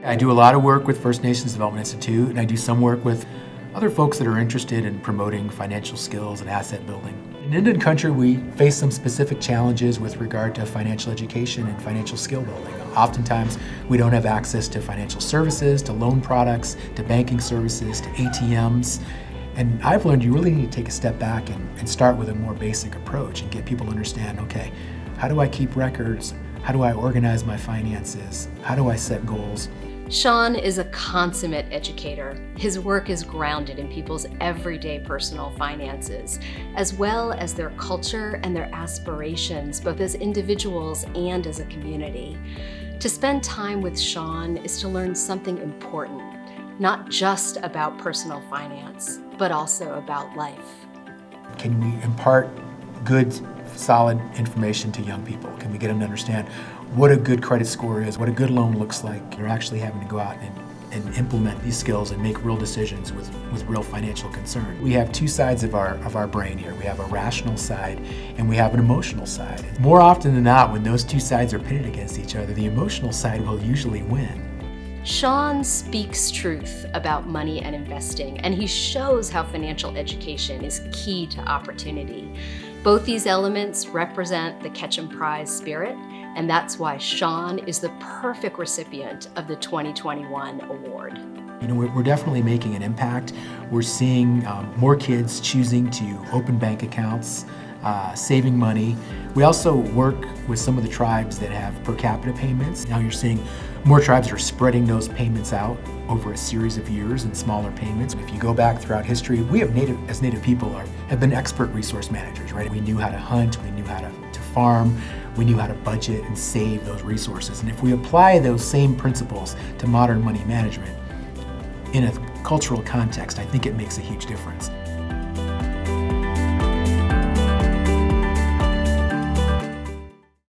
I do a lot of work with First Nations Development Institute, and I do some work with other folks that are interested in promoting financial skills and asset building. In Indian country, we face some specific challenges with regard to financial education and financial skill building. Oftentimes, we don't have access to financial services, to loan products, to banking services, to ATMs. And I've learned you really need to take a step back and start with a more basic approach and get people to understand, okay, how do I keep records? How do I organize my finances? How do I set goals? Shawn is a consummate educator. His work is grounded in people's everyday personal finances, as well as their culture and their aspirations, both as individuals and as a community. To spend time with Shawn is to learn something important, not just about personal finance, but also about life. Can we impart good, solid information to young people? Can we get them to understand what a good credit score is, what a good loan looks like? They're actually having to go out and implement these skills and make real decisions with real financial concern. We have two sides of our brain here. We have a rational side and we have an emotional side. More often than not, when those two sides are pitted against each other, the emotional side will usually win. Shawn speaks truth about money and investing, and he shows how financial education is key to opportunity. Both these elements represent the Ketchum Prize spirit, and that's why Shawn is the perfect recipient of the 2021 award. You know, we're definitely making an impact. We're seeing more kids choosing to open bank accounts, saving money. We also work with some of the tribes that have per capita payments. Now you're seeing more tribes are spreading those payments out over a series of years in smaller payments. If you go back throughout history, we have as Native people have been expert resource managers, right? We knew how to hunt, we knew how to farm, we knew how to budget and save those resources. And if we apply those same principles to modern money management in a cultural context, I think it makes a huge difference.